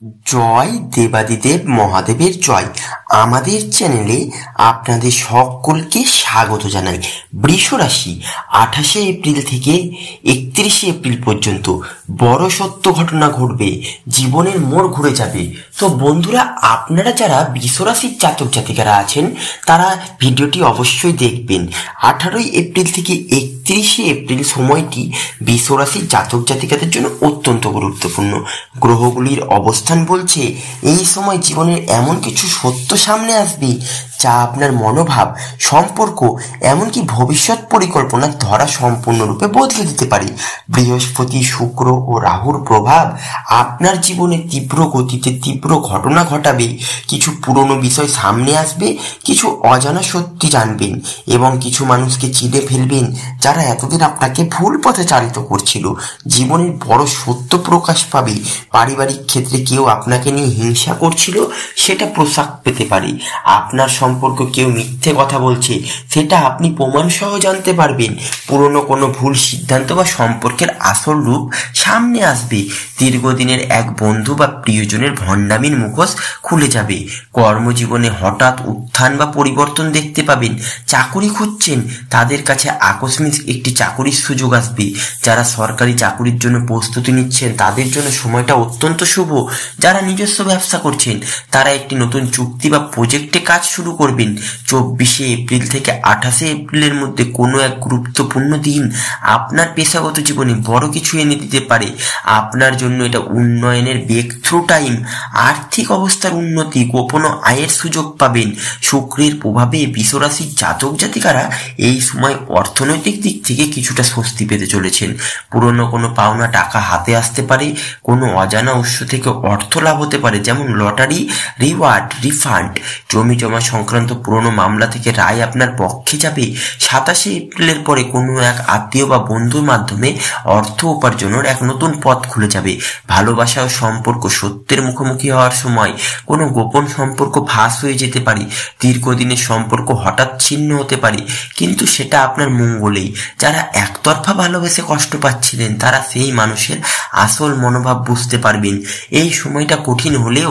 জয় দেবাদিদেব মহাদেবের জয়। আমাদের চ্যানেলে আপনাদের সকলকে স্বাগত জানাই। বৃষ রাশি 28শে এপ্রিল থেকে 31শে এপ্রিল পর্যন্ত বড় সত্য ঘটনা ঘটবে, জীবনের মোড় ঘুরে যাবে। তো বন্ধুরা, আপনারা যারা বৃষ রাশির জাতক জাতিকারা আছেন তারা ভিডিওটি অবশ্যই দেখবেন। 18ই এপ্রিল থেকে 31শে এপ্রিল সময়টি বৃষ রাশির জাতক জাতিকাদের জন্য অত্যন্ত গুরুত্বপূর্ণ। গ্রহগুলির অবস্থান বলছে এই সময় জীবনের এমন কিছু সত্য সামনে আসবে যা আপনার মনোভাব, সম্পর্ক, এমনকি ভবিষ্যৎ পরিকল্পনার ধরা সম্পূর্ণরূপে বদলে দিতে পারে। বৃহস্পতি, শুক্র ও রাহুর প্রভাব আপনার জীবনে তীব্র গতিতে তীব্র ঘটনা ঘটাবে। কিছু পুরনো বিষয় সামনে আসবে, কিছু অজানা সত্যি জানবেন এবং কিছু মানুষকে চিনে ফেলবেন যারা এতদিন আপনাকে ভুল পথে চালিত করছিল। জীবনের বড় সত্য প্রকাশ পাবে। পারিবারিক ক্ষেত্রে কেউ আপনাকে নিয়ে হিংসা করছিল, সেটা প্রসাদ পেতে পারে। আপনার সম্পর্ক কেউ মিথ্যে কথা বলছে, সেটা আপনি প্রমাণ সহ জানতে পারবেন। পুরনো কোনো ভুল সিদ্ধান্ত বা সম্পর্কের আসল রূপ সামনে আসবে। দীর্ঘদিনের এক বন্ধু বা প্রিয়জনের ভণ্ডামির মুখোশ খুলে যাবে। কর্মজীবনে হঠাৎ উত্থান বা পরিবর্তন দেখতে পাবেন। চাকুরি খুঁজছেন, তাদের কাছে আকস্মিক একটি চাকুরির সুযোগ আসবে। যারা সরকারি চাকুরির জন্য প্রস্তুতি নিচ্ছেন তাদের জন্য সময়টা অত্যন্ত শুভ। যারা নিজস্ব ব্যবসা করছেন তারা একটি নতুন চুক্তি বা প্রজেক্টে কাজ শুরু করবেন। 24শে এপ্রিল থেকে 28শে এপ্রিলের মধ্যে কোনো এক গুরুত্বপূর্ণ দিন আপনার পেশাগত জীবনে বড় কিছু এনে দিতে পারে। আপনার জন্য এটা উন্নয়নের ব্রেক থ্রু টাইম। আর্থিক অবস্থার উন্নতি, গোপন আয়ের সুযোগ পাবেন। শুক্রের প্রভাবে বৃষ রাশির জাতক জাতিকারা এই সময় অর্থনৈতিক দিক থেকে কিছুটা স্বস্তি পেতে চলেছেন। পুরনো কোনো পাওনা টাকা হাতে আসতে পারে। কোনো অজানা উৎস থেকে অর্থ লাভ হতে পারে, যেমন লটারি, রিওয়ার্ড, রিফান্ড। জমি জমা সংক্রান্ত পুরনো মামলা থেকে রায় আপনার পক্ষে যাবে। 27শে এপ্রিলের পরে কোনো এক আত্মীয় বা বন্ধুর মাধ্যমে অর্থ উপার্জনের এক নতুন পথ খুলে যাবে। ভালোবাসা ও সম্পর্ক সত্যের মুখোমুখি হওয়ার সময়। কোনো গোপন সম্পর্ক ফাঁস হয়ে যেতে পারে। দীর্ঘদিনের সম্পর্ক হঠাৎ ছিন্ন হতে পারে, কিন্তু সেটা আপনার মঙ্গলেই। যারা একতরফা ভালোবেসে কষ্ট পাচ্ছিলেন তারা সেই মানুষের আসল মনোভাব বুঝতে পারবেন। এই সময়টা কঠিন হলেও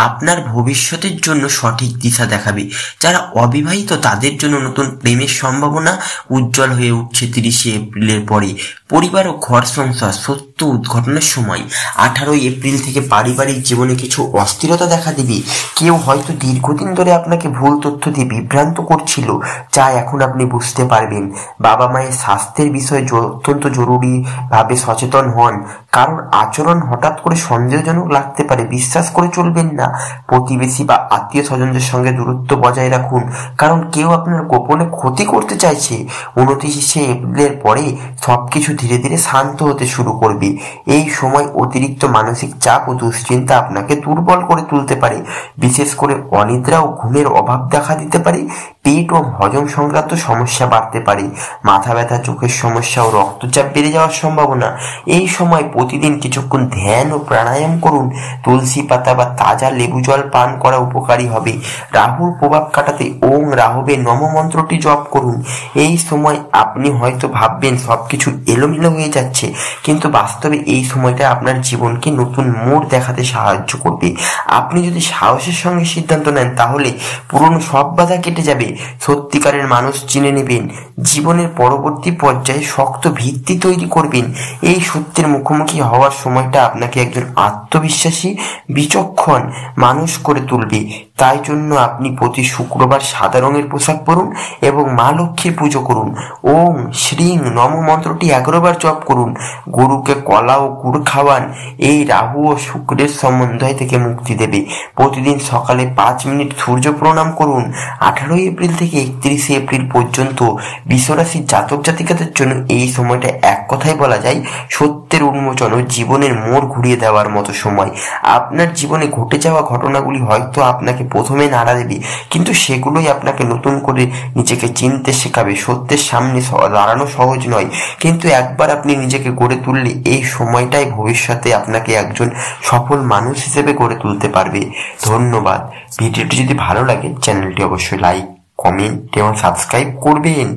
আপনার ভবিষ্যতের জন্য সঠিক দিশা দেখাবে। যারা অবিবাহিত তাদের জন্য নতুন প্রেমের সম্ভাবনা উজ্জ্বল হয়ে উঠছে 30শে এপ্রিলের পরে। পরিবার ও ঘর সংসার সত্য উদ্ঘটনের সময়। 18ই এপ্রিল থেকে পারিবারিক জীবনে কিছু অস্থিরতা দেখা দিবে। কেউ হয়তো দীর্ঘদিন ধরে আপনাকে ভুল তথ্য দিয়ে বিভ্রান্ত করছিল, যা এখন আপনি বুঝতে পারবেন। বাবা মায়ের স্বাস্থ্যের বিষয়ে অত্যন্ত জরুরিভাবে সচেতন হন। কারণ আচরণ হঠাৎ করে সন্দেহজনক লাগতে পারে, বিশ্বাস করে চলবেন না। প্রতিবেশী বা আত্মীয় স্বজনদের সঙ্গে দূরত্ব বজায় রাখুন, কারণ কেউ আপনার গোপনে ক্ষতি করতে চাইছে। 29শে এপ্রিলের পরে সবকিছু ধীরে ধীরে শান্ত হতে শুরু করবে। এই সময় অতিরিক্ত মানসিক চাপ ও দুশ্চিন্তা আপনাকে দুর্বল করে তুলতে পারে। বিশেষ করে অনিদ্রা ও ঘুমের অভাব দেখা দিতে পারে। পেট ও হজম সংক্রান্ত সমস্যা বাড়তে পারে। মাথা ব্যথা, চোখের সমস্যা ও রক্তচাপ বেড়ে যাওয়ার সম্ভাবনা। এই সময় প্রতিদিন কিছুক্ষণ ধ্যান ও প্রাণায়াম করুন। তুলসী পাতা বা তাজা লেবু জল পান করা উপকারী হবে। রাহুর প্রভাব কাটাতে ওং রাহবে নম মন্ত্রটি জপ করুন। এই সময় আপনি হয়তো ভাববেন সবকিছু এলোমেলো হয়ে যাচ্ছে, কিন্তু বাস্তবে এই সময়টা আপনার জীবনকে নতুন মোড় দেখাতে সাহায্য করবে। আপনি যদি সাহসের সঙ্গে সিদ্ধান্ত নেন তাহলে পুরনো সব বাধা কেটে যাবে। সত্যিকারের মানুষ চিনে নেবেন। জীবনের পরবর্তী পর্যায়ে শক্ত ভিত্তি তৈরি করবেন। এই সত্যের মুখোমুখি হওয়ার সময়টা আপনাকে একজন আত্মবিশ্বাসী, বিচক্ষণ মানুষ করে তুলবে। তাই জন্য আপনি প্রতি শুক্রবার সাদা রঙের পোশাক পরুন এবং মা লক্ষ্মীর পুজো করুন। ওম শ্রীং নম মন্ত্রটি 11 বার জপ করুন। গরুকে কলা ও গুড় খাওয়ান। এই রাহু ও শুক্রের সমন্বয় থেকে মুক্তি দেবে। প্রতিদিন সকালে 5 মিনিট সূর্য প্রণাম করুন। 18ই এপ্রিল থেকে 31শে এপ্রিল পর্যন্ত বৃষ রাশির জাতক জাতিকাদের জন্য এই সময়টা এক কথায় বলা যায় সত্যের উন্মোচন ও জীবনের মোড় ঘুরিয়ে দেওয়ার মতো সময়। আপনার জীবনে ঘটে যাওয়া ঘটনাগুলি হয়তো আপনাকে প্রথমে নাড়া দেবে, কিন্তু সেগুলোই আপনাকে নতুন করে নিজেকে চিনতে শেখাবে। সত্যের সামনে দাঁড়ানো সহজ নয়, কিন্তু একবার আপনি নিজেকে গড়ে তুললে এই সময়টাই ভবিষ্যতে আপনাকে একজন সফল মানুষ হিসেবে গড়ে তুলতে পারবে। ধন্যবাদ। ভিডিওটি যদি ভালো লাগে চ্যানেলটি অবশ্যই লাইক, কমেন্ট এবং সাবস্ক্রাইব করবেন।